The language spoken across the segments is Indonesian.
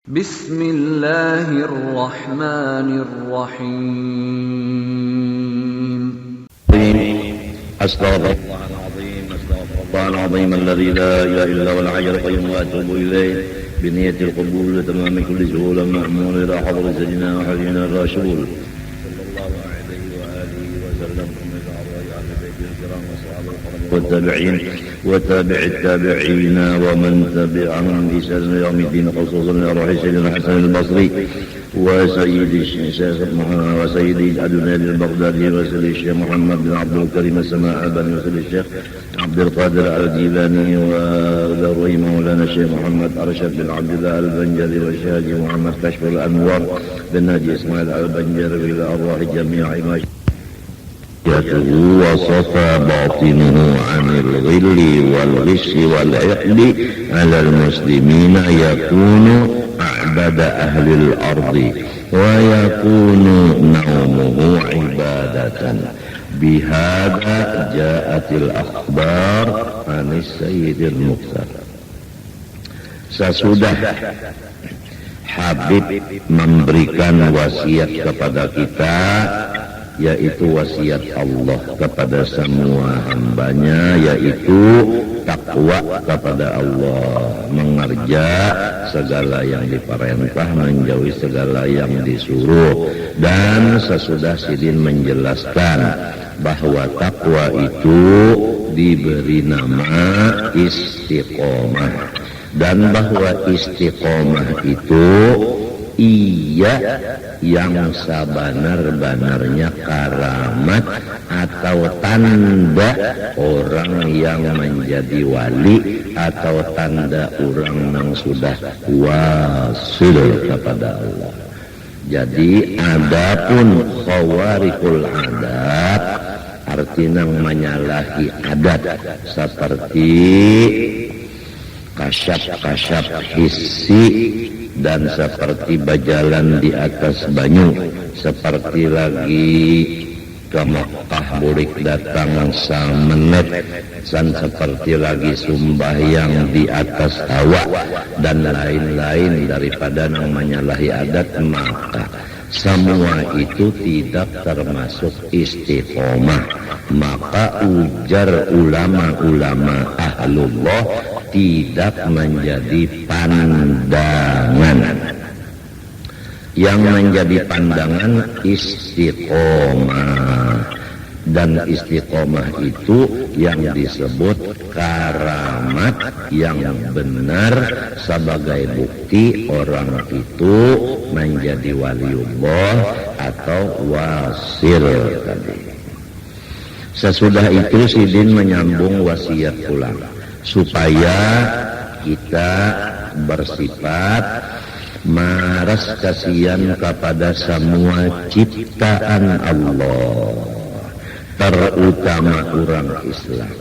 Bismillahirrahmanirrahim. Astaghfirullahaladzim alladzi la ilaha illa huwal hayyul qayyum wa atubu ilaih bi niyyatil qabul wa tamami kulli shughulin ma'mul ila hadrat sayyidina wa habibina rasul sallallahu alaihi wa alihi wa sallam والتابعين وتابع التابعين ومن تبعهم بإحسان إلى يوم الدين خصوصا لروح سيدنا الحسن البصري وسيد الشيخ محمد وسيد أدنى البغدادي وسيد الشيخ محمد بن عبد الكريم السماء بن وسيد الشيخ عبد القادر الجيلاني وذروي مولانا الشيخ محمد أرشد بن عبد الله البنجري والشيخ محمد كشف الأنوار بن ناجي إسماعيل البنجري إلى أرواح جميع عباده وصفى باطنه عن الغل والغش والعقد على المسلمين يكون أعبد أهل الأرض ويكون نومه عبادة بهذا جاءت الأخبار عن السيد المختار. Sesudah Habib memberikan wasiat kepada kita, yaitu wasiat Allah kepada semua hambanya, yaitu takwa kepada Allah, mengerja segala yang diperintah, menjauhi segala yang disuruh. Dan sesudah Sidin menjelaskan bahwa takwa itu diberi nama istiqomah, dan bahwa istiqomah itu ia yang sebenar-benarnya karamat atau tanda orang yang menjadi wali atau tanda orang yang sudah wasil kepada Allah. Jadi adapun khawarikul adat artinya menyalahi adat seperti kasyaf-kasyaf hissi dan seperti berjalan di atas banyu, seperti lagi ke Mekah bulik datang samenet, dan seperti lagi sumbahyang di atas hawa dan lain-lain daripada yang menyalahi adat, maka semua itu tidak termasuk istiqomah. Maka ujar ulama-ulama ahlullah tidak menjadi pandangan. Yang menjadi pandangan istiqomah, dan istiqomah itu yang disebut karamat yang benar sebagai bukti orang itu menjadi waliullah atau wasil tadi. Sesudah itu Sidin menyambung wasiat pulang supaya kita bersifat maras kasihan kepada semua ciptaan Allah, terutama orang Islam,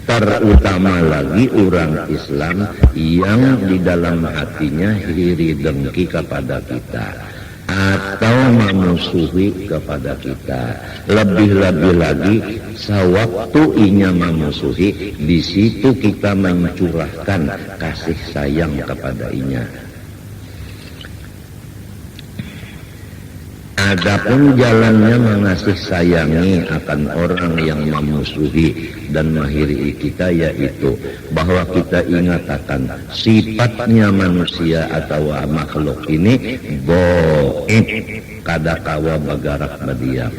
terutama lagi orang Islam yang di dalam hatinya iri dengki kepada kita atau memusuhi kepada kita. Lebih-lebih lagi sewaktu inya memusuhi, di situ kita mencurahkan kasih sayang kepada inya. Adapun jalannya mengasih sayangi akan orang yang memusuhi dan menghiri kita, yaitu bahwa kita ingat akan sifatnya manusia atau makhluk ini goib, kadakawa bagarak badiam.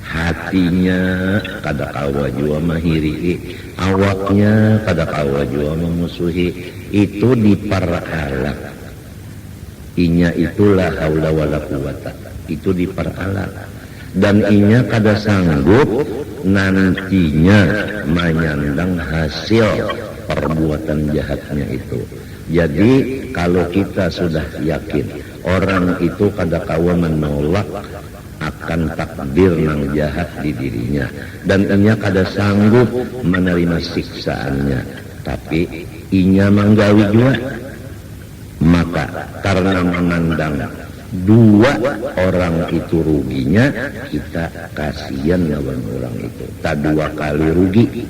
Hatinya kadakawa jua menghiri, awaknya kadakawa jua memusuhi. Itu diperalat. Inya itulah haula wala quwata, itu diperalat. Dan inya kada sanggup nantinya menyandang hasil perbuatan jahatnya itu. Jadi kalau kita sudah yakin orang itu kadakawa menolak akan takdir yang jahat di dirinya, dan inya kada sanggup menerima siksaannya, tapi inya manggawi juga, maka karena memandang dua orang itu ruginya, kita kasihan lawan orang itu, tak dua kali rugi.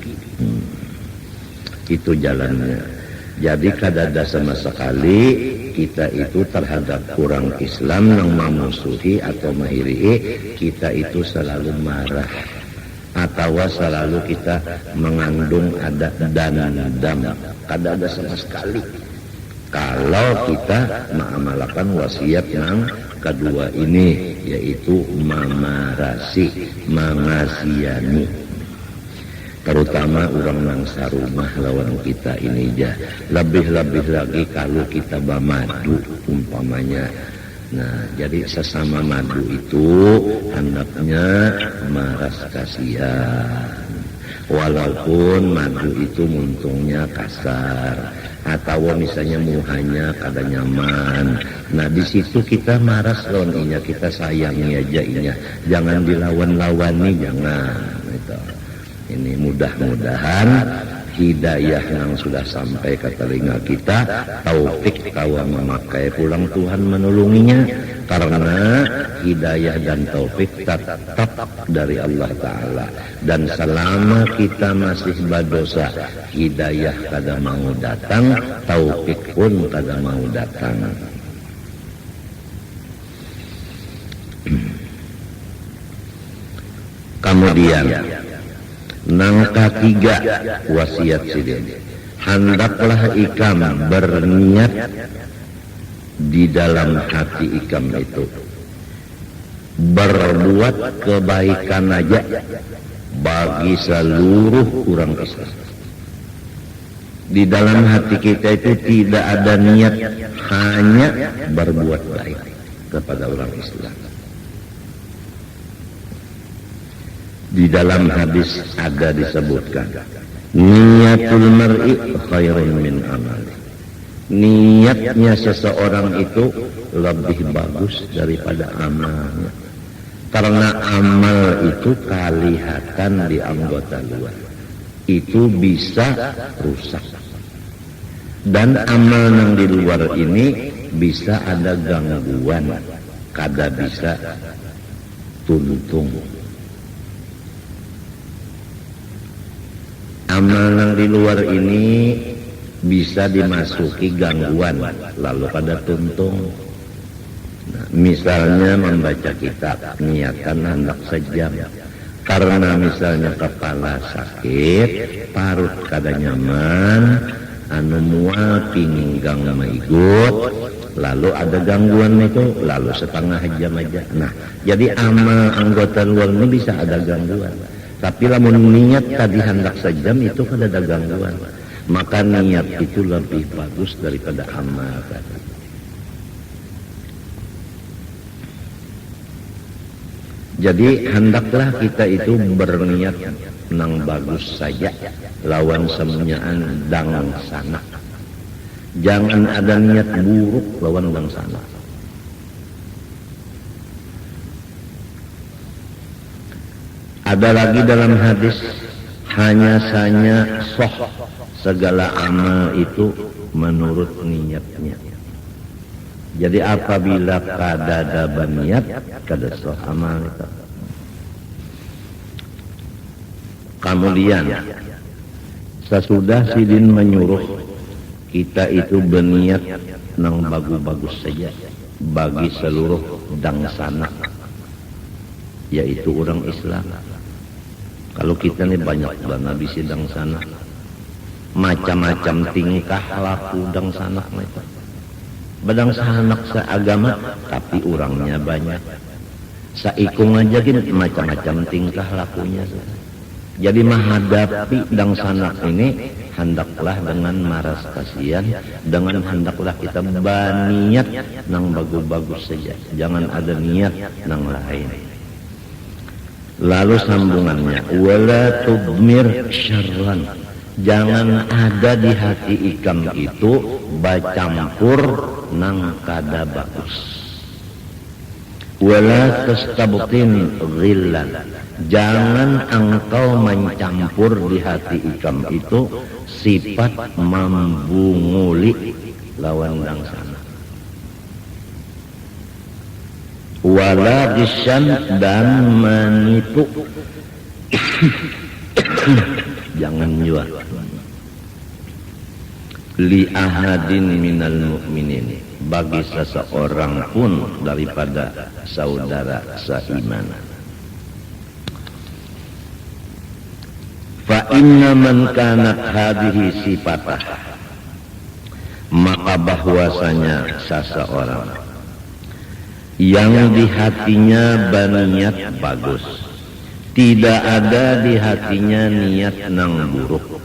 Itu jalannya. Jadi kadada sama sekali kita itu terhadap orang Islam yang memusuhi atau mahiri, kita itu selalu marah atau selalu kita mengandung ada dendam, kada ada sama sekali. Kalau kita mengamalkan wasiat yang kedua ini, yaitu memarasi, mengasihani, terutama orang nang sarumah lawan kita ini ja. Lebih-lebih lagi kalau kita bamadu umpamanya. Nah, jadi sesama madu itu hendaknya maras kasihan. Walaupun madu itu muntungnya kasar atau misalnya muhanya kada nyaman. Nah, di situ kita maras lawan inya, kita sayangi aja inya. Jangan dilawan-lawani, jangan. Gitu. Ini mudah-mudahan hidayah yang sudah sampai ke telinga kita, taufik tawa memakai pulang Tuhan menolonginya, karena hidayah dan taufik tetap dari Allah Ta'ala. Dan selama kita masih berdosa, hidayah kada mau datang, taufik pun kada mau datang. Kemudian nang ketiga wasiat sidin, hendaklah ikam berniat di dalam hati ikam itu berbuat kebaikan aja bagi seluruh orang Islam. Di dalam hati kita itu tidak ada niat hanya berbuat baik kepada orang Islam. Di dalam hadis ada disebutkan, niatul mar'i khairun min amali. Niatnya seseorang itu lebih bagus daripada amalnya. Karena amal itu kelihatan di anggota luar, itu bisa rusak. Dan amal yang di luar ini bisa ada gangguan, kada bisa tuntung. Amal yang di luar ini bisa dimasuki gangguan, lalu pada tuntung. Nah, misalnya membaca kitab, niatan hendak sejam. Karena misalnya kepala sakit, parut kada nyaman, anu mual pinggang maigut, lalu ada gangguan itu, lalu setengah jam aja. Nah, jadi amal anggota luar ini bisa ada gangguan. Tapi lamun niat tadi hendak sejam itu kan ada gangguan. Maka niat itu lebih bagus daripada amal tadi. Jadi hendaklah kita itu berniat nang bagus saja, lawan semuanyaan dang sana. Jangan ada niat buruk lawan dang sana. Ada lagi dalam hadis, hanya saja soh segala amal itu menurut niatnya. Jadi apabila kada ada niat, kada soh amal itu. Kemudian sesudah sidin menyuruh kita itu berniat nang bagus-bagus saja bagi seluruh dangsana, yaitu orang Islam. Kalau kita nih banyak banget di sidang sana, macam-macam tingkah laku dang sanak mereka. Badang sanak seagama, tapi orangnya banyak. Saikung aja gini macam-macam tingkah lakunya. Jadi menghadapi dang sanak ini, hendaklah dengan maras kasihan, dengan hendaklah kita berniat nang bagus-bagus saja. Jangan ada niat nang lain. Lalu sambungannya, wala tudmir syarran. Jangan ada di hati ikam itu bacampur nang kada bagus. Wala tastabtin ghillan. Jangan engkau mencampur di hati ikam itu sifat membunguli lawan dang sana. Wala gisyan, dan menipu. Jangan juga. li ahadin minal mu'minin, bagi seseorang pun daripada saudara seiman. Fa inna man kanat hadhihi sifatah, maka bahwasanya seseorang yang di hatinya berniat bagus, tidak ada di hatinya niat nang buruk,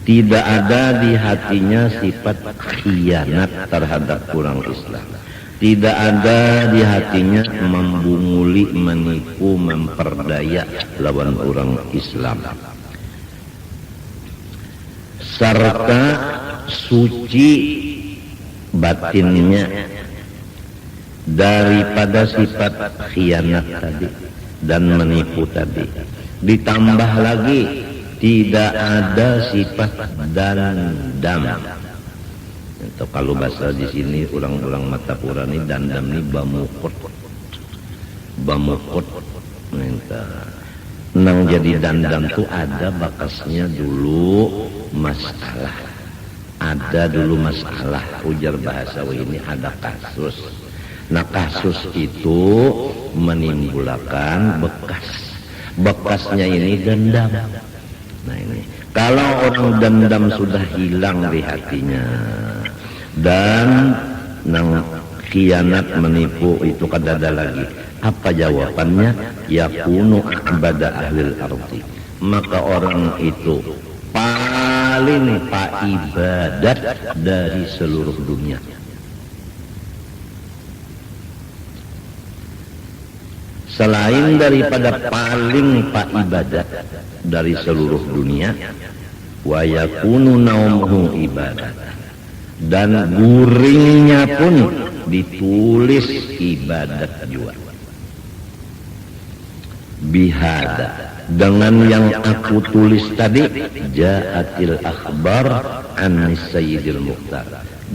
tidak ada di hatinya sifat khianat terhadap orang Islam, tidak ada di hatinya membunguli, menipu, memperdaya lawan orang Islam, serta suci batinnya daripada sifat khianat tadi dan menipu tadi. Ditambah lagi tidak ada sifat dandam. Itu kalau bahasa di sini orang-orang Matapura ini dandam ini bamukut. Nang jadi dandam tuh ada bakasnya dulu masalah. Ada dulu masalah, ujar bahasa ini ada kasus. Nah kasus itu menimbulkan bekas. Bekasnya ini dendam. Nah ini, kalau orang dendam sudah hilang di hatinya dan nang khianat menipu itu kadada lagi, apa jawabannya? Yakunu abada ahlil ardi, maka orang itu paling ibadat dari seluruh dunia. Selain daripada paling ibadat dari seluruh dunia, wa yakunu naumuhu ibadat, dan guringnya pun ditulis ibadat juga. Bihada, dengan yang aku tulis tadi, ja'atil akhbar an sayyidil mukhtar,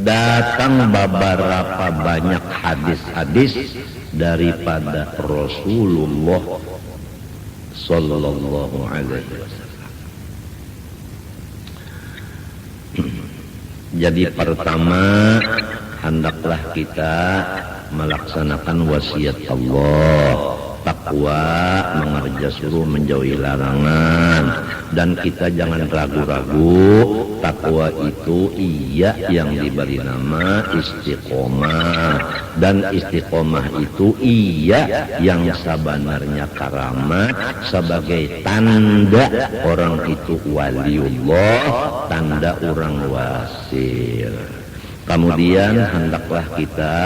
datang beberapa banyak hadis-hadis daripada Rasulullah sallallahu alaihi wasallam. Jadi pertama, hendaklah kita melaksanakan wasiat Allah, takwa, mengerja suruh, menjauhi larangan, dan kita jangan ragu-ragu. Takwa itu iya yang diberi nama istiqomah, dan istiqomah itu iya yang sebenarnya karamat sebagai tanda orang itu waliullah, tanda orang wasil. Kemudian hendaklah kita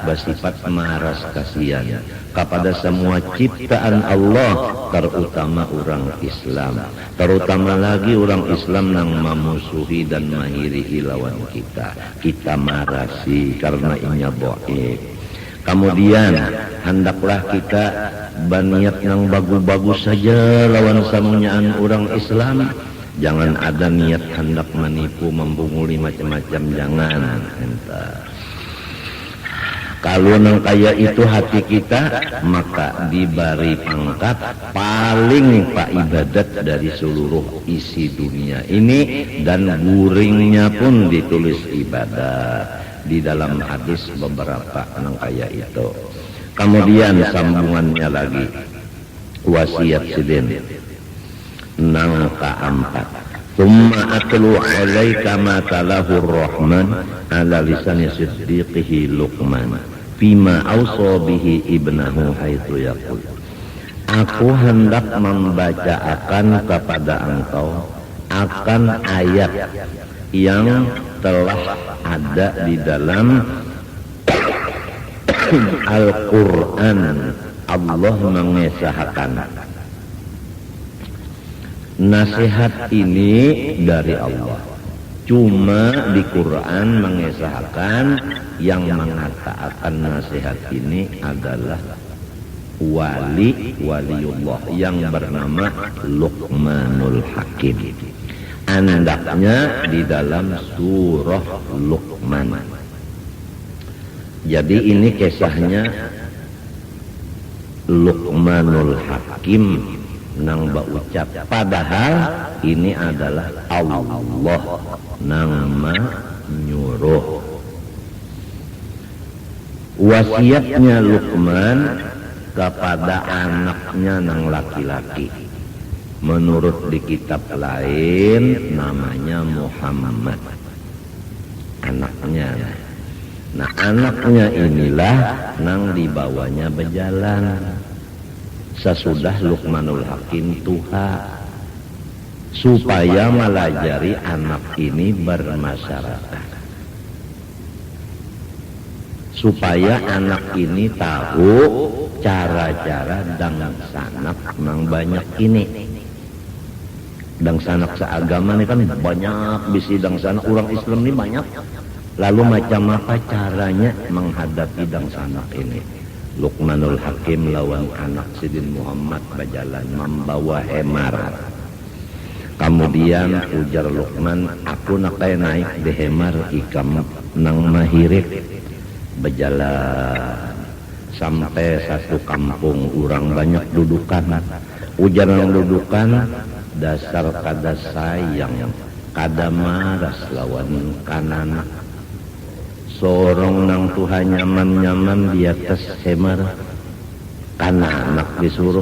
bersifat maras kasihan kepada semua ciptaan Allah, terutama orang Islam, terutama lagi orang Islam yang memusuhi dan menghiri lawan kita. Kita marasi karena inya boib. Kemudian hendaklah kita berniat yang bagus-bagus saja lawan samunyaan orang Islam. Jangan ada niat hendak menipu, membunguli macam-macam, jangan. Kalau nang kaya itu hati kita, maka diberi pangkat paling ibadat dari seluruh isi dunia ini, dan guringnya pun ditulis ibadat di dalam hadis beberapa nang kaya itu. Kemudian sambungannya lagi wasiat sidin nang keempat, thumma atlu alaika ma talahu rahman ala lisani siddiqihi Luqman fima awsa bihi ibnahu haitsu yaqul. Aku hendak membaca akan kepada engkau akan ayat yang telah ada di dalam Al-Quran. Allah mengesahkan nasihat ini dari Allah. Cuma di Quran mengesahkan yang mengatakan nasihat ini adalah waliullah yang bernama Luqmanul Hakim. Andaknya di dalam surah Luqman. Jadi ini kisahnya Luqmanul Hakim nang baucap, padahal ini adalah Allah nang menyuruh. Wasiatnya Luqman kepada anaknya nang laki-laki, menurut di kitab lain namanya Muhammad, anaknya. Nah, anaknya inilah nang dibawanya berjalan sesudah Luqmanul Hakim tuha, supaya melajari anak ini bermasyarakat, supaya anak ini tahu cara-cara dang sanak nang banyak ini. Dang sanak seagama ini kan banyak, bisi dang sanak orang Islam ini banyak. Lalu macam apa caranya menghadapi dang sanak ini? Luqmanul Hakim lawan anak Sidin Muhammad berjalan membawa hemar. Kemudian ujar Luqman, aku nak naik di hemar ikam nang mahirik. Berjalan sampai satu kampung, orang banyak dudukan. Ujar nang dudukan, dasar kada sayang, kada maras lawan kanan. Sorong nang Tuhan nyaman-nyaman di atas hemar, kanak disuruh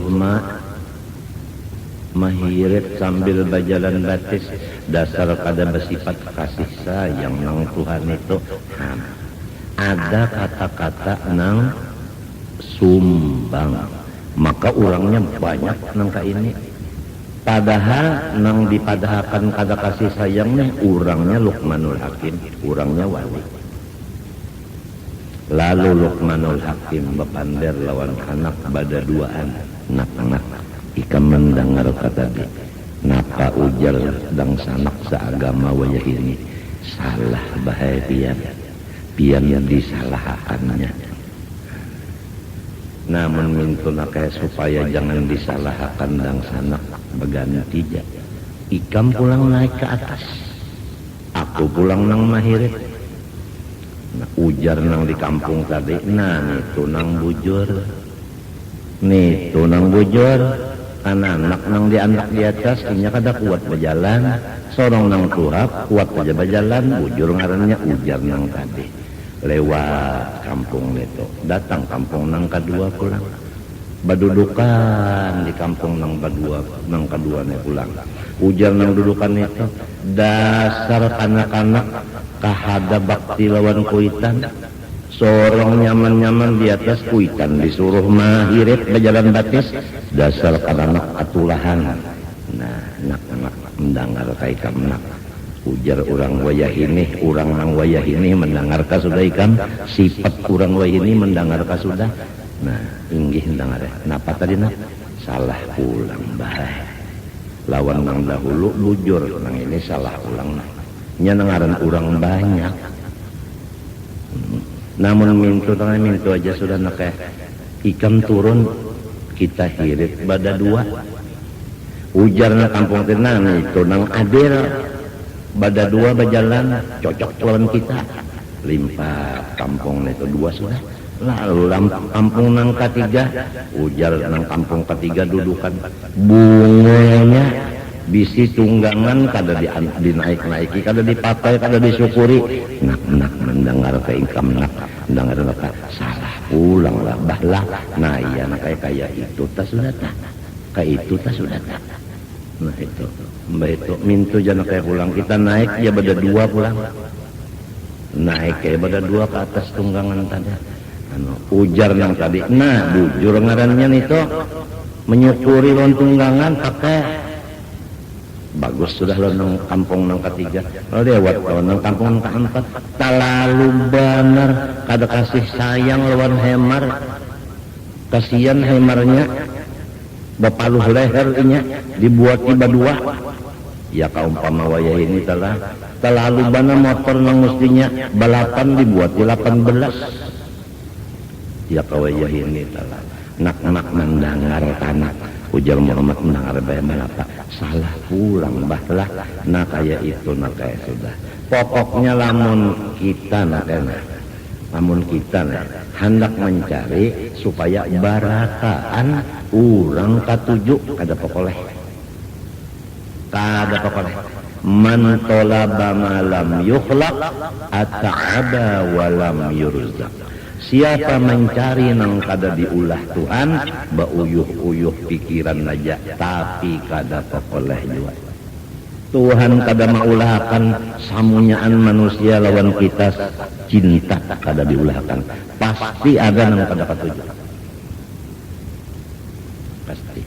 mahirit sambil berjalan batis. Dasar kada bersifat kasih sayang nang Tuhan itu. Ada kata-kata nang sumbang, maka orangnya banyak nang ka ini. Padahal nang dipadahkan kada kasih sayangnya orangnya Luqmanul Hakim, orangnya wali. Lalu Luqmanul Hakim bepander lawan anak pada duaan, nak ikam mendengar kata dia, napa ujar dang sanak seagama wayah ini salah bahaya pian yang disalahkannya. Namun mintu nakaya supaya jangan disalahkan dang sanak berganti ja. Ikam pulang naik ke atas, aku pulang nang mahirit. Nah, ujar nang di kampung tadi, nah itu nang bujur, nih itu nang bujur, anak nang dianak di atas, inya kada kuat berjalan, sorong nang tuhap kuat aja berjalan, bujur ngarannya ujar nang tadi. Lewat kampung itu, datang kampung nang kedua pulang, badudukan di kampung nang kedua nih pulang. Ujar nang dudukan itu, dasar kanak-kanak kahada bakti lawan kuitan, sorong nyaman-nyaman di atas kuitan disuruh mahirit berjalan batis, dasar kanak atulahan. Nah, nak mendengar kai kamnak. Ujar orang wayah ini, orang nang wayah ini mendengar ka sudah ikam, sifat orang wayah ini mendengar ka sudah. Nah, inggih mendengar. Napa tadi nak? Salah pulang bahaya. Lawan nang dahulu bujur, nang ini salah ulang. Nya nangaran orang banyak. Namun mintu aja sudah nak ikam turun kita hirit pada dua. Ujar nang kampung tenan itu nang adil. Bada dua berjalan cocok lawan kita, limpah kampung itu dua sudah. Lalu kampung nang ketiga, ujar nang kampung ketiga dudukan bunganya bisi tunggangan kada dinaik-naiki, kada dipakai, kada disyukuri. Nak mendengar ke ikam nak mendengar ka salah pulang lah bahlah. Nah iya nak kayak itu tas sudah tak, kayak itu tas sudah tak. Nah itu mbak itu mintu jangan kayak pulang, kita naik ya pada dua pulang, naik kayak pada dua ke atas tunggangan tadi. Ujar nang tadi, nah bujur ngarannya itu menyukuri lawan tunggangan pakai bagus sudah lo nang kampung nang ketiga, lo lewat lo nang kampung nang keempat, terlalu benar kada kasih sayang lawan hemar, kasihan hemarnya. Bapaluh lehernya dibuat tiba dua. Ya kaumpama wayah ini terlalu bana motor nang mestinya balapan dibuat di 18. Ya kawayah ini nak mendengar tanah. Ujar Muhammad mendengar bayang-bayang apa? Salah pulang bahlah. Nah kayak itu, nah kayak sudah. Pokoknya lamun kita nak namun kita hendak mencari supaya barakaan urang katuju kada pokoleh man tolaba malam yukhlaq ata'aba walam yurzaq. Siapa mencari nang kada diulah Tuhan, bauyuh-uyuh pikiran aja tapi kada pokoleh jua. Tuhan kada maulahkan samunyaan manusia lawan kita cinta kada diulahkan. Pasti ada nang kada katuju. Pasti.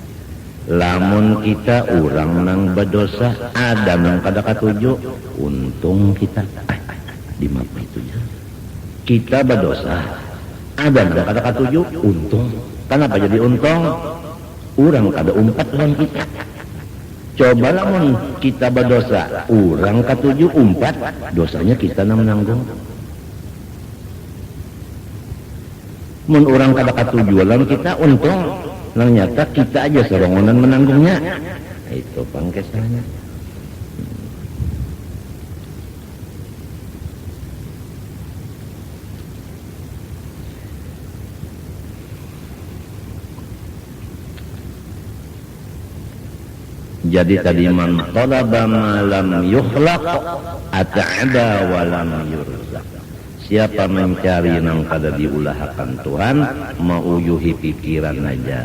Lamun kita orang nang berdosa ada nang kada katuju, untung kita di mapa itu ya. Kita berdosa ada nang kada katuju, untung. Kenapa jadi untung? Orang kada umpat lawan kita. Coba lamun kita berdosa, orang katuju umpat, dosanya kita nang menanggung. Mun orang kada katuju lawan kita untung. Nang nyata kita aja serongonan menanggungnya. Itu pangkesannya. Jadi tadi man talaba ma lam yukhlaq ata'aba wa lam yurzaq. Siapa mencari nang kada diulahkan Tuhan, mauyuhi pikiran aja.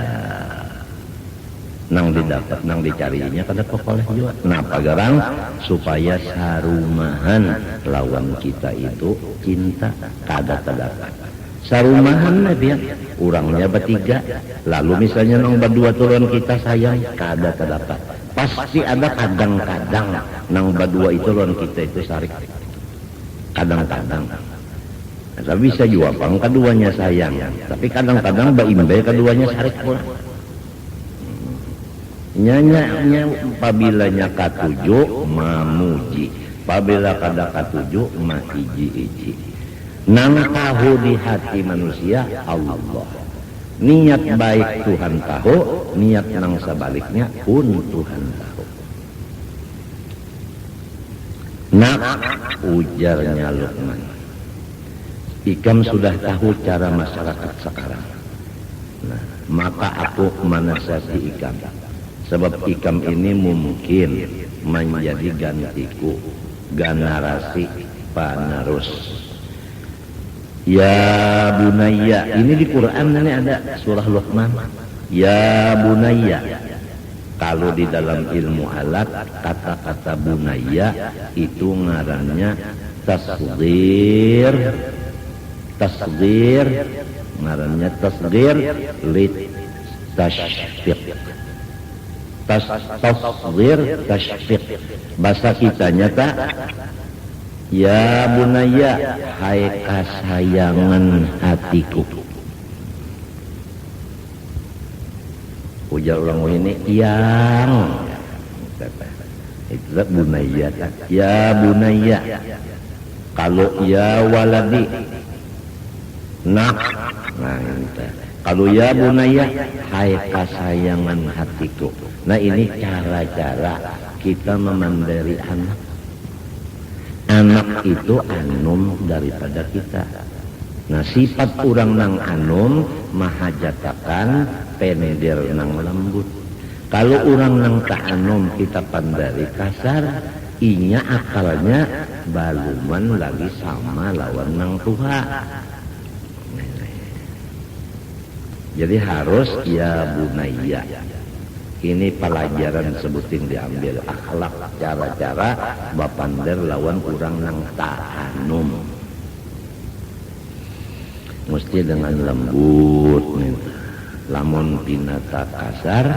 Nang didapat, nang dicarinya kada pokoleh juga. Nah, pagarang supaya sarumahan lawan kita itu cinta kada terdapat. Sarumahan biar orangnya bertiga, lalu misalnya nang berdua turun kita sayang kada terdapat. Pasti ada kadang-kadang nang berdua itu lawan kita itu sarik. Kadang-kadang. Tapi bisa juga pang keduanya sayang, tapi kadang-kadang baimbe keduanya sarik pula. Nyanya pabilanya katuju mamuji, pabila kada katuju maiji-iji. Nang tahu di hati manusia Allah. Niat baik Tuhan tahu, niat nang sebaliknya pun Tuhan tahu. Nak ujarnya Luqman. Ikam sudah tahu cara masyarakat sekarang. Nah, maka aku menasihati Ikam. Sebab Ikam ini mungkin menjadi gantiku, generasi penerus. Ya bunayya, ini di Quran ini ada surah Luqman. Ya bunayya. Kalau di dalam ilmu alat kata-kata bunayya itu ngarannya tasghir. Tasghir ngarannya tasghir lit tashfiq. Tasghir tashfiq. Bahasa kitanya tak ya bunaya, hai kasayangan hatiku. Ujar orang ini yang itu bunaya. Ya bunaya. Kalau ya waladi nak, nah itu. Kalau ya bunaya, hai kasayangan hatiku. Nah ini cara-cara kita memandiri anak. Anak itu anum daripada kita. Nah sifat orang nang anum mahajatakan pendir nang lembut. Kalau orang nang tak anum kita pandari kasar, inya akalnya baluman lagi sama lawan nang tua. Jadi harus ya bunaya. Ini pelajaran sebutin diambil akhlak cara-cara bapander lawan orang nang ta'anum. Mesti dengan lembut nih. Lamun pinata kasar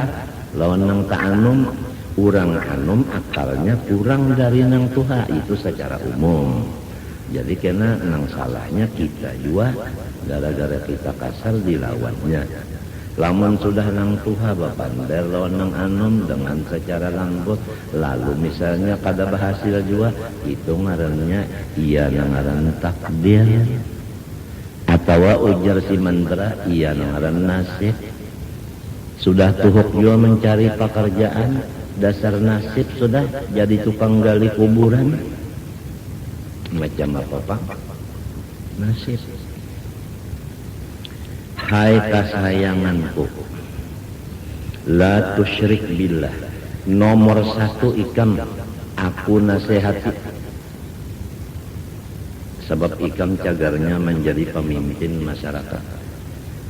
lawan nang ta'anum, orang anum akalnya kurang dari nang tuha, itu secara umum. Jadi kena nang salahnya kita juga gara-gara kita kasar dilawannya. Lamun sudah nang tuha bapander lawan nang anum dengan secara lembut, lalu misalnya kada berhasil juga, itu ngarannya iya ngaran takdir. Atau ujar si mantra iya ngaran nasib. Sudah tuhuk juga mencari pekerjaan, dasar nasib sudah jadi tukang gali kuburan. Macam apa Pak? nasib. Hai kasayanganku, la tusyrik billah. Nomor satu ikam aku nasihati. Sebab ikam cagarnya menjadi pemimpin masyarakat.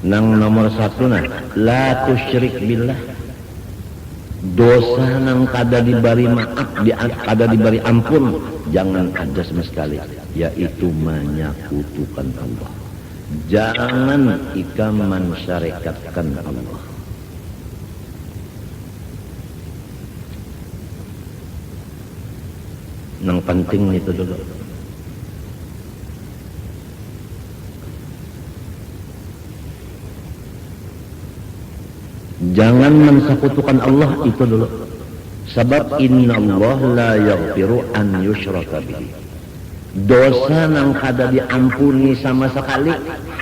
Nang nomor satu nah, la tusyrik billah. Dosa nang kada diberi maaf, kada diberi ampun, jangan ada sama sekali, yaitu menyekutukan Allah. Jangan ikam mensyarikatkan Allah. Nang penting itu dulu. Jangan mensekutukan Allah itu dulu. Sebab innallaha la yaghfiru an yushraka bihi. Dosa nang kada diampuni sama sekali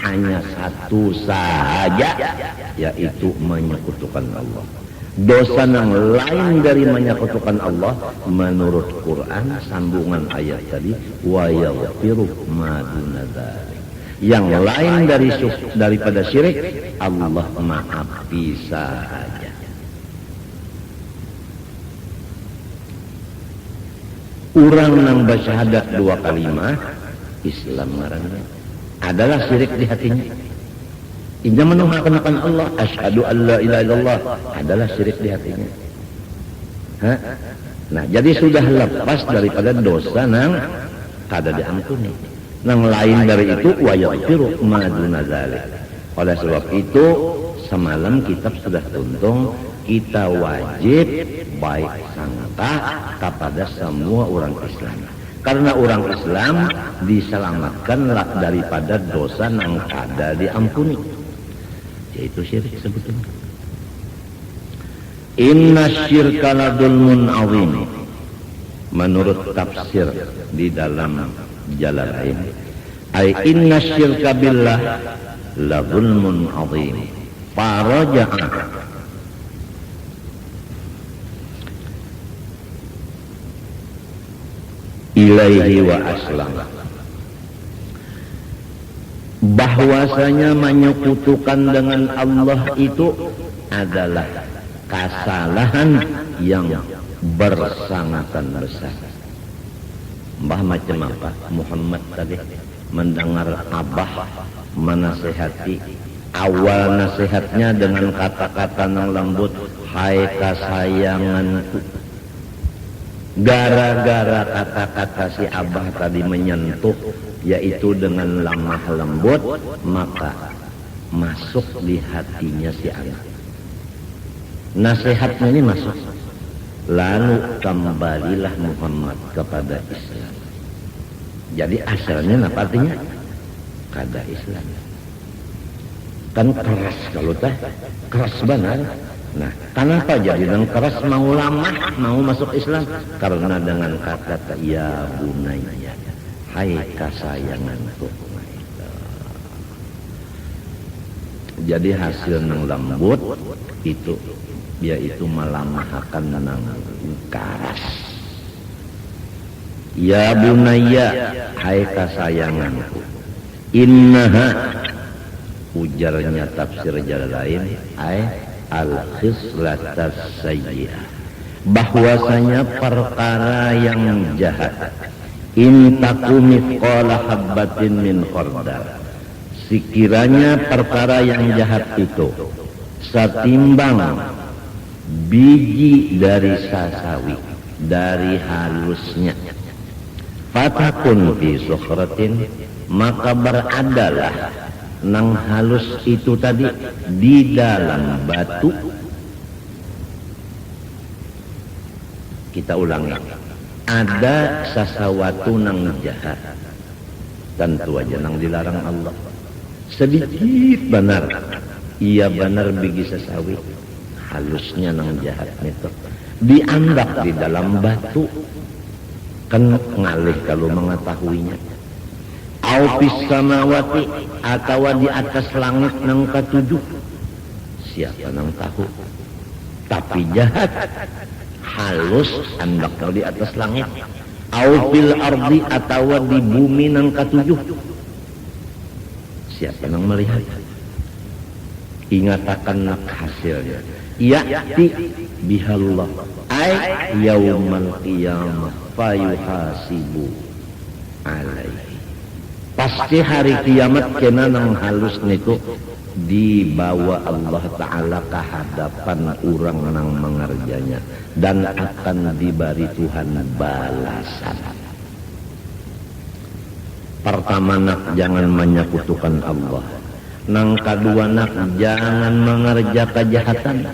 hanya satu saja, yaitu menyekutukan Allah. Dosa nang lain dari menyekutukan Allah menurut Quran sambungan ayat tadi, wa yaghfiru ma duna dzalik. Yang lain daripada syirik Allah maafi saja. Orang nang bersyahadat dua kalimah Islam ngaranna adalah syirik di hatinya. Inja menuhankan Allah, asyhadu an la ilaha illallah, adalah syirik di hatinya. Nah, jadi sudah lepas daripada dosa nang kada diampuni. Nang lain dari itu wa yaghfiru ma duna dzalik. Oleh sebab itu semalam kitab sudah tuntung kita wajib baik sangka kepada semua orang Islam. Karena orang Islam diselamatkanlah daripada dosa nang kada diampuni, yaitu syirik sebetulnya. Inna syirka la dzulmun azim. Menurut tafsir di dalam Jalalain, ay inna syirka billah la dzulmun azim. Faraja'a ilaihi wa aslam. Bahwasanya menyekutukan dengan Allah itu adalah kesalahan yang bersangatan besar. Mbah macam apa? Muhammad tadi mendengar abah menasihati, awal nasihatnya dengan kata-kata yang lembut, hai kasayanganku. Gara-gara kata-kata si abah tadi menyentuh, yaitu dengan lemah lembut, maka masuk di hatinya si anak. Nasihatnya ini masuk. Lalu kembalilah Muhammad kepada Islam. Jadi asalnya apa artinya? Kada Islam. Kan keras kalau teh, keras benar. Nah, kenapa jadi yang keras mau lama, mau masuk Islam? Karena dengan kata ya bunayya, hai kasayanganku. Jadi hasil nang lembut itu yaitu melamahkan nang keras. Ya bunayya, hai kasayanganku. Innaha, ujarnya tafsir Jalalain, ai al-khislatas sayyi'ah, bahwasanya perkara yang jahat, in taku mithqala habbatin min khardal, sekiranya perkara yang jahat itu setimbang biji dari sasawi, dari halusnya, fatakun fi sukhratin, maka beradalah nang halus itu tadi di dalam batu. Kita ulangi, ada sesuatu nang jahat, tentu aja nang dilarang Allah. Sedikit benar, iya benar biji sesawi, halusnya nang jahat itu dianggap di dalam batu, kan ngalih kalau mengetahuinya. Aufis samawati, atau di atas langit nang ketujuh, siapa nang tahu. Tapi jahat, halus andak di atas langit. Aufil ardi, atau di bumi nang ketujuh, Siapa yang melihat? Ingatakan hasilnya. Ya'ti bihallah ay yaumal qiyamah fayuhasibu alaihi. Pasti hari kiamat kena nang halus niku dibawa Allah Ta'ala ke hadapan orang nang mengerjanya dan akan diberi Tuhan balasan. Pertama nak jangan menyekutukan Allah. Nang kedua nak jangan mengerja kejahatan.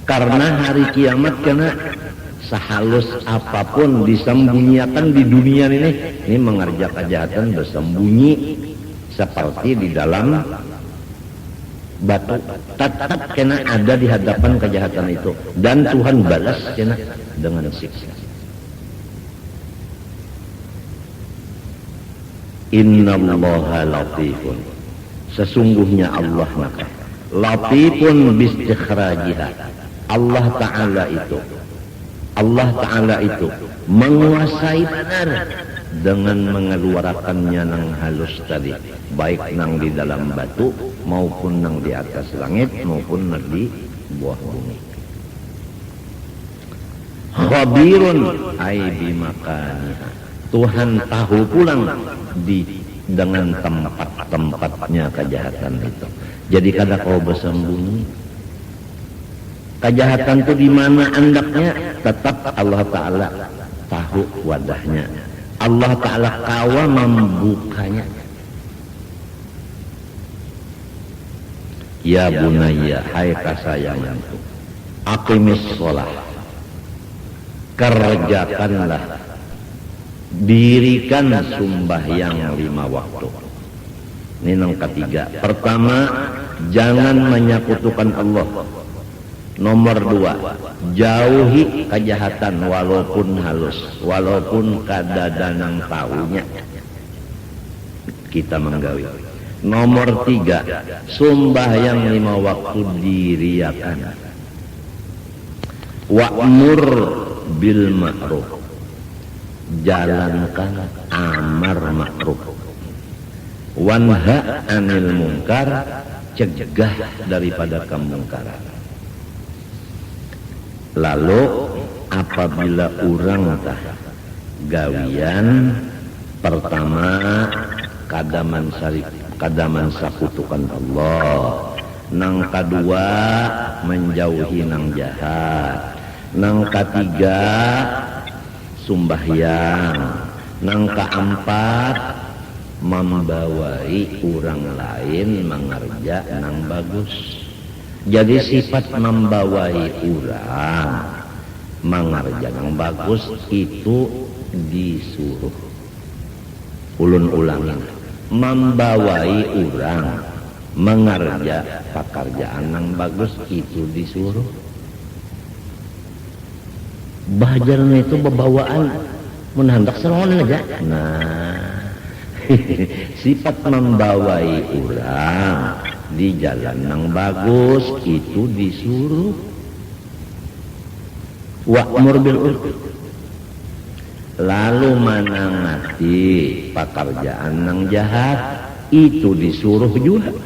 Karena hari kiamat kena sehalus apapun disembunyikan di dunia ini mengerja kejahatan bersembunyi seperti di dalam batu. Tetap kena ada di hadapan kejahatan itu dan Tuhan balas kena dengan siksa. Innallaha latifun, sesungguhnya Allah maka latifun bistikhrajiha. Allah Ta'ala itu menguasai benar dengan mengeluarkannya nang halus tadi, baik nang di dalam batu maupun nang di atas langit maupun nang di bawah bumi. Khabirun ay bimakaniha, Tuhan tahu pulang dengan tempat-tempatnya kejahatan itu. Jadi kada kau bersembunyi. Kejahatan itu di mana andaknya, tetap Allah Ta'ala tahu wadahnya. Allah Ta'ala kawa membukanya. Ya bunayya, hai kasayanganku, aqimis sholah, kerjakanlah, dirikan sembahyang 5 waktu. Ini yang ketiga. Pertama, jangan menyekutukan Allah. Nomor 2, jauhi kejahatan walaupun halus, walaupun kadadanang taunya kita menggawi. Nomor 3, sembahyang 5 waktu diriakan. Wa'mur bil ma'ruf, jalankan amar ma'ruf. Wanha anil munkar, cegah daripada kemungkaran. Lalu apabila orang tah gawian pertama kadaman sakutukan Allah, nang kedua menjauhi nang jahat, nang ketiga sumbahyang, nang keempat membawai orang lain mengerja nang bagus. Jadi sifat membawai orang mengerja yang bagus itu disuruh. Ulun ulangin, membawai orang mengerja pekerjaan yang bagus itu disuruh. Bajarnya itu bebawaan menhandak serongan aja. Nah, sifat membawai orang di jalan yang bagus itu disuruh. Wa'mur bil urf, lalu manangati pekerjaan yang jahat itu disuruh juga.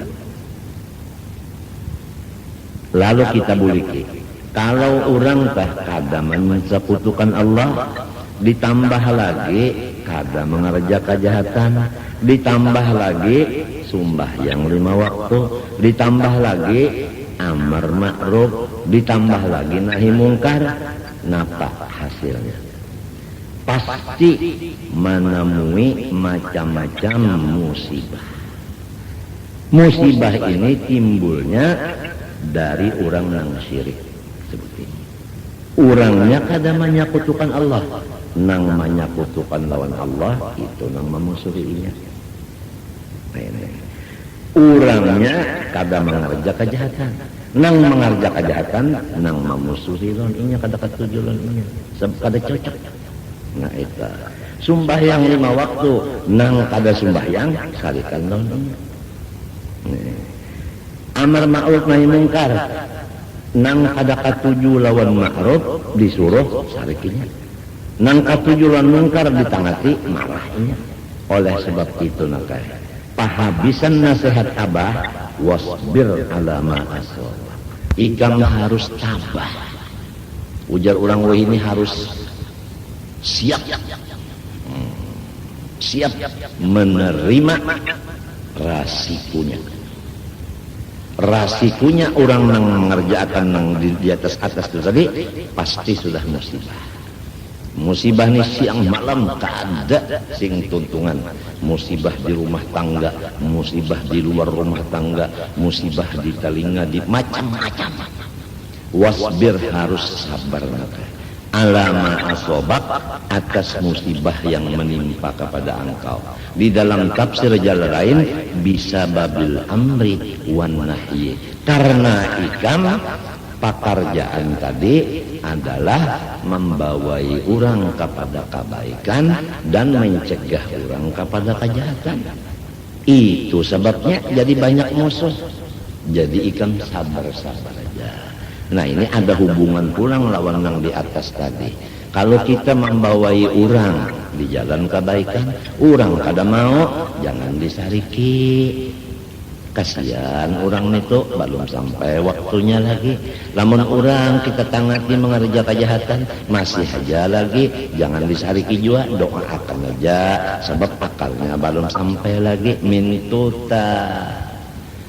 Lalu kita buliki, kalau orang tah kada mensekutukan Allah, ditambah lagi kada mengerja kejahatan, ditambah lagi sembahyang 5 waktu, ditambah lagi amar ma'ruf, ditambah lagi nahi mungkar, napa hasilnya? Pasti menemui macam-macam musibah. Musibah ini timbulnya dari orang yang syirik seperti ini. Orangnya kada menyekutukan Allah, nang menyekutukan lawan Allah itu nang memusuhinya. Orangnya kada mengerja kejahatan, nang mengerja kejahatan nang memusuhi lawan inya, kada katuju lawan inya, sebab kada cocok. Nah itu sembahyang 5 waktu nang kada sembahyang salikan lawan inya. Amar ma'ruf nahi mungkar nang kada katuju lawan ma'ruf disuruh sarikinya, nang katuju lawan mungkar ditangati marahinya. Oleh sebab itu nakai pahabisan nasihat abah, wasbir ala ma asaba. Ikam harus tabah. Ujar orang ini harus siap, siap menerima rasikunya. Rasikunya orang yang mengerjakan yang di atas itu tadi pasti sudah musibah. Musibah nih siang malam kada sing tuntungan. Musibah di rumah tangga, musibah di luar rumah tangga, musibah di telinga, di macam-macam. Wasbir harus sabar maka. Alama asobak atas musibah yang menimpa kepada engkau. Di dalam tafsir jalan lain bisa babil amri wan nahyi. Karena ikam pekerjaan tadi adalah membawai orang kepada kebaikan dan mencegah orang kepada kejahatan. Itu sebabnya jadi banyak musuh. Jadi ikam sabar-sabar aja. Nah ini ada hubungan pulang lawan yang di atas tadi. Kalau kita membawai orang di jalan kebaikan, orang kada mau, jangan disariki. Kasihan orang itu belum sampai waktunya lagi. Lamun orang kita tangati mengerja kejahatan masih aja lagi, jangan disariki juga, doakan aja sebab akalnya belum sampai lagi. Mintuta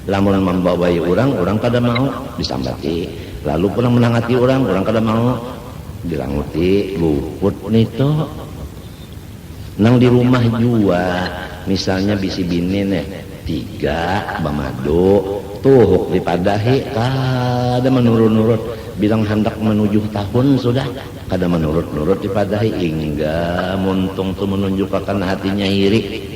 lamun membawai orang kada mau disambati. Lalu pulang menangati orang kada mau diranguti, luput nito. Nang di rumah juga misalnya bisi bini nih 3 bamado tuh dipadahi kada menurut-nurut, bilang hendak menuju tahun sudah kada menurut-nurut dipadahi, hingga muntung tuh menunjukkan hatinya iri,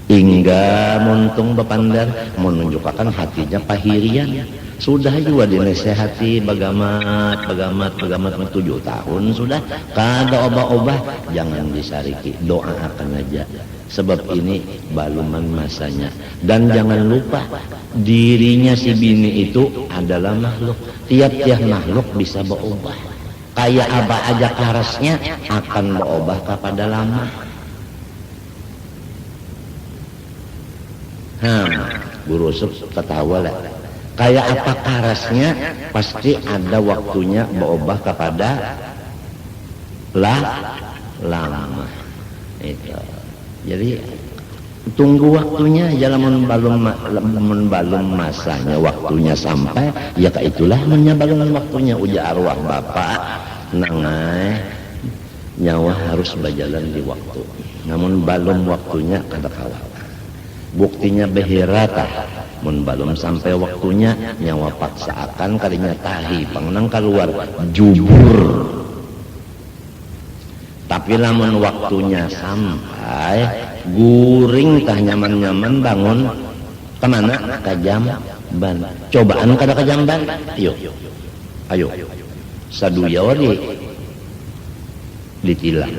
hingga muntung bepandar menunjukkan hatinya pahirian. Sudah juga dinasehati bagamat 7 tahun sudah kada obah-obah, jangan disariki, doakan aja sebab ini baluman masanya. Dan jangan lupa dirinya si bini itu adalah makhluk, tiap-tiap makhluk bisa berubah. Kayak abah aja karasnya akan berubah kepada lama. Guru Sub ketawa lah. Kayak apa karasnya pasti ada waktunya berubah kepada lama. Itu. Jadi tunggu waktunya, jalan membalum masanya, waktunya sampai ya itulah menyabalun waktunya. Ujar arwah bapak nangai nyawa harus berjalan di waktu, namun balum waktunya kada kalah. Buktinya behirata mun balum sampai waktunya nyawa paksa akan kalinya tahi pangnang keluar jubur. Tapi lamun waktunya sampai guring tah nyaman-nyaman bangun kemana? Ke jamban. Cobaan kada ke jamban? Ayo saduya ditilang.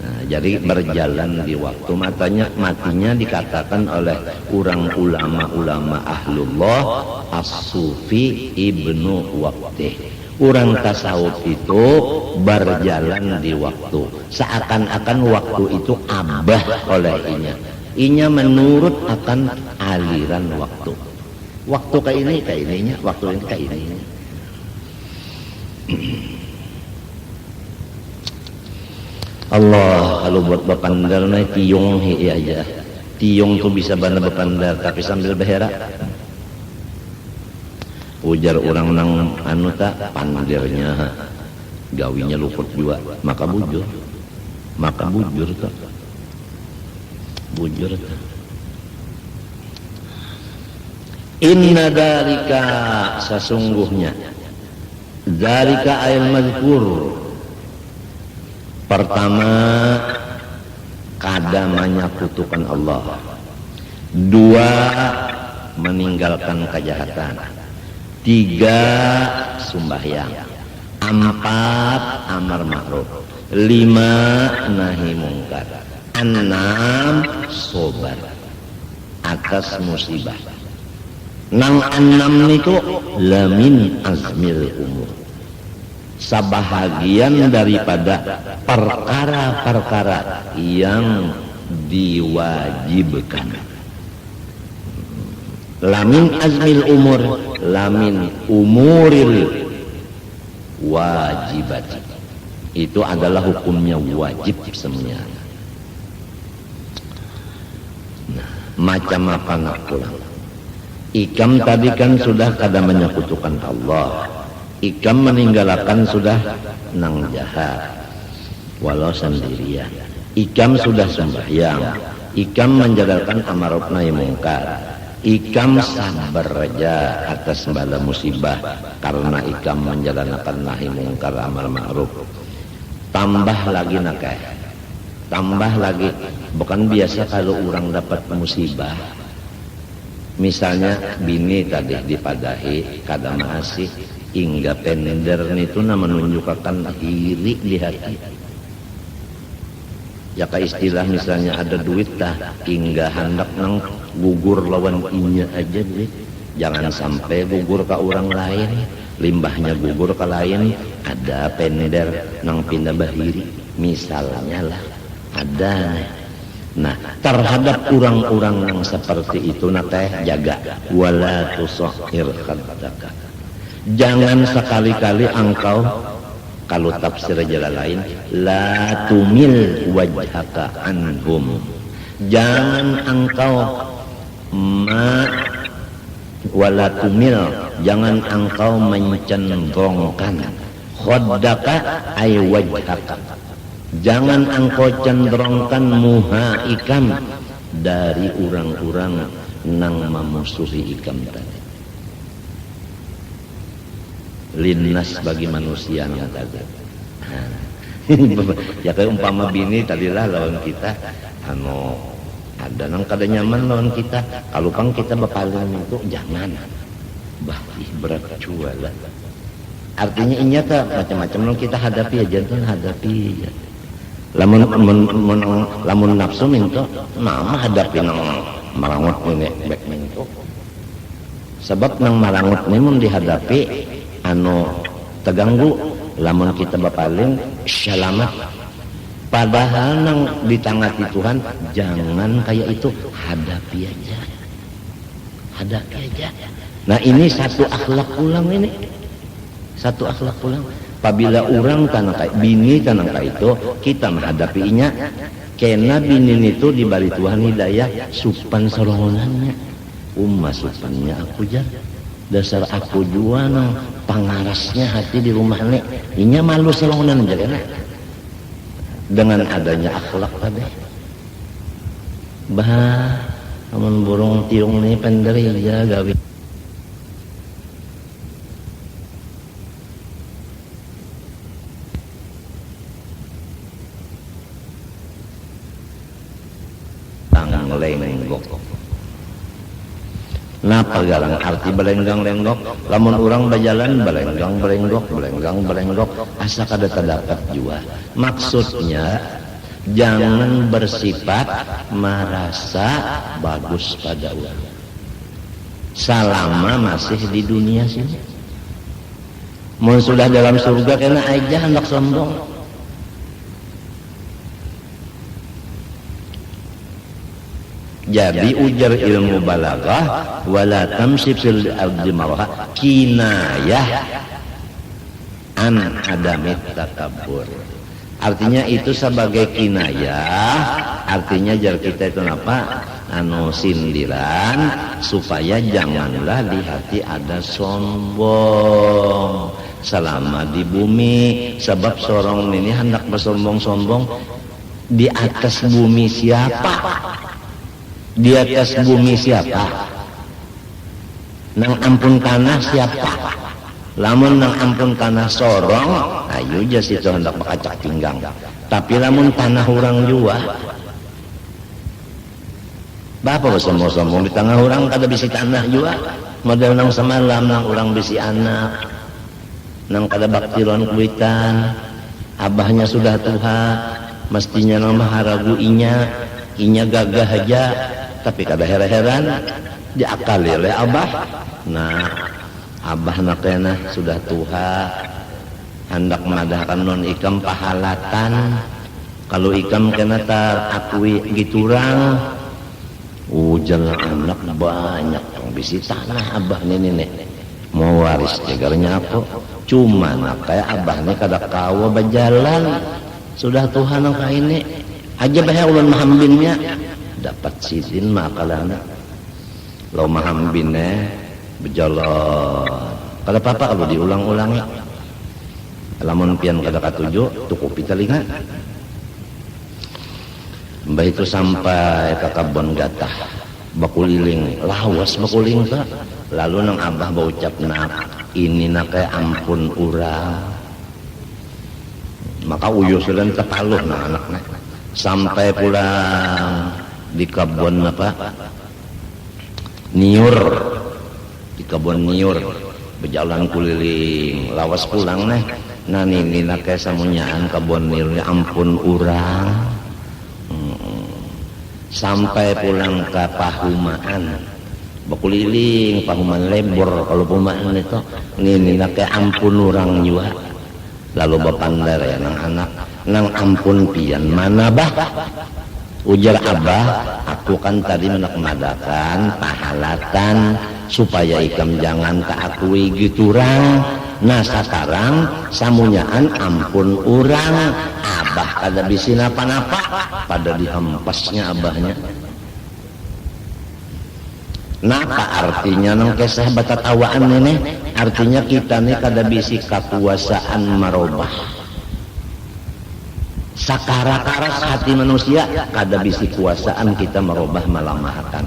Nah, jadi berjalan di waktu. Matinya dikatakan oleh orang ulama ahlullah as-sufi ibnu waqtih. Orang tasawuf itu berjalan di waktu, seakan-akan waktu itu abah oleh inya menurut akan aliran waktu. Waktu kayak ininya, waktu ini kayak ininya. Allah, kalau buat bapandar na tiyong aja. Tiyong tuh bisa bana bapandar tapi sambil beherak. Ujar orang nang anu tak pandirnya gawinya luput juga, maka bujur tak. Bujur tak. Inna dalika sesungguhnya dalika ayat mazkur. Pertama, kada menyekutukan Allah. 2, meninggalkan kejahatan. 3, sembahyang. 4, amar ma'ruf. 5, nahi mungkar. 6, sobar atas musibah. Nang 6 itu lamin azmil umur, sebahagian daripada perkara-perkara yang diwajibkan. Lamin azmil umur, lamin umuril wajibat. Itu adalah hukumnya wajib semuanya. Nah, macam apa nak pulang? Ikam tadi kan sudah kada menyekutukan Allah. Ikam meninggalkan sudah nang jahat, walau sendirian. Ikam sudah sembahyang. Ikam menjalankan amar nahi mungkar. Ikam sabar aja atas bala musibah karena ikam menjalankan nahi mungkar amar ma'ruf. Tambah lagi nakeh, tambah lagi. Bukan biasa kalau orang dapat musibah, misalnya bini tadi dipadahi kada masih hingga pender itu menunjukkan iri di hati. Ya kayak istilah misalnya ada duit dah hingga hendak nang gugur lawan inya aja deh. Jangan sampai gugur ke orang lain, limbahnya gugur ke lain. Ada pender nang pindah bahiri misalnya lah ada. Nah, terhadap orang-orang yang seperti itu nateh jaga wala tusakhir khaddaka. Jangan sekali-kali engkau, kalau tafsir jalan lain, la tumil wajhaka anhum. Jangan engkau wala tumil, jangan engkau mencenderungkan khaddaka ay wajhaka. Jangan engkau cenderungkan muha ikam dari orang-orang nang memusuhi ikam tadi. Linnas bagi manusia yang tadi. Ya kayak umpama bini tadilah lawan kita, ada nang kada nyaman lawan kita. Kalau pang kita bepaling itu jangan, berat jualan. Artinya inya tak macam-macam nang kita hadapi aja tuh hadapi aja. Lamun nafsu minto nama hadapi nang marangut ini bek minto. Sebab nang marangut ini mun dihadapi terganggu, lamun kita bapaling selamat. Padahal nang ditangati Tuhan jangan kayak itu, hadapi aja, hadapi aja. Nah ini satu akhlak pulang ini, satu akhlak pulang. Apabila orang tanah kayak bini tanah kayak itu kita menghadapinya, karena bini itu diberi Tuhan hidayah supan serongannya, supannya aku jar. Dasar aku jua nang pangarasnya hati di rumah nek inya malu selongan aja kan dengan adanya akhlak tadi. Amun burung tiung nih penderi aja gawi tang lenggok. Nah pergalang arti belenggang-lenggok, lamun orang berjalan belenggang-belenggok, asa kada terdapat jua. Maksudnya jangan bersifat merasa bagus pada orang selama masih di dunia sini. Mun sudah dalam surga kena aja hendak sombong. Jadi ujar ilmu balaghah wala tamsib fil ardi marha kinayah an adamit takabbur. Artinya itu sebagai kinayah, artinya jar kita itu apa? Sindiran supaya janganlah di hati ada sombong selama di bumi. Sebab seorang ini hendak bersombong-sombong di atas bumi siapa? Di atas bumi siapa? Nang ampun tanah siapa? Lamun nang ampun tanah sorong, ayo jas itu hendak bakacak pinggang. Tapi lamun tanah orang jua, bapak sombong-sombong di tengah orang kada bisi tanah jua. Model nang semalam nang orang bisi anak, nang kada baktiron kuitan, abahnya sudah tua, mestinya nang maharagu inya gagah aja. Tapi kada heran-heran diakali oleh abah. Nah, abah nakena sudah tua, hendak madahkan non ikam pahalatan, Kalau ikam kena tar akui giturang, ujar anak banyak yang bisi tanah abah ini mau waris jagarnya aku. Cuma kayak abahnya kada kawa berjalan, sudah Tuhan angka ini aja bahaya ulun mahambinnya dapat sidin makalana lo mahambinnya berjalan kada apa-apa kalau diulang-ulangi. Lamun pian kada katuju tukupi telinga. Mbah itu sampai ke kebun gatah bakuliling lawas bakuling ka. Lalu nang abah baucap nak ini nak ampun urang. Maka uyus dan tepaluh nah anaknya sampai pulang di kebun apa niur, di kebun niur berjalan kuliling lawas pulang nah ini nak samunyaan kebun niur ampun urang. Sampai pulang ke Pahumaan bakuliling Pahuman lebor kalau Pahumaan itu ini nak ampun urang juga. Lalu bapandar ya nang anak nang ampun pian mana bah ujar abah aku kan tadi menakmadakan pahalatan supaya ikam jangan keakui giturang. Nah sekarang samunyaan ampun urang abah kada bisi napa-napa pada dihempasnya abahnya. Napa artinya nang kisah batatawaan ini? Artinya kita nih kada bisi kekuasaan marobah. Sakara-karas hati manusia kada bisi kuasaan kita merubah malamahatan.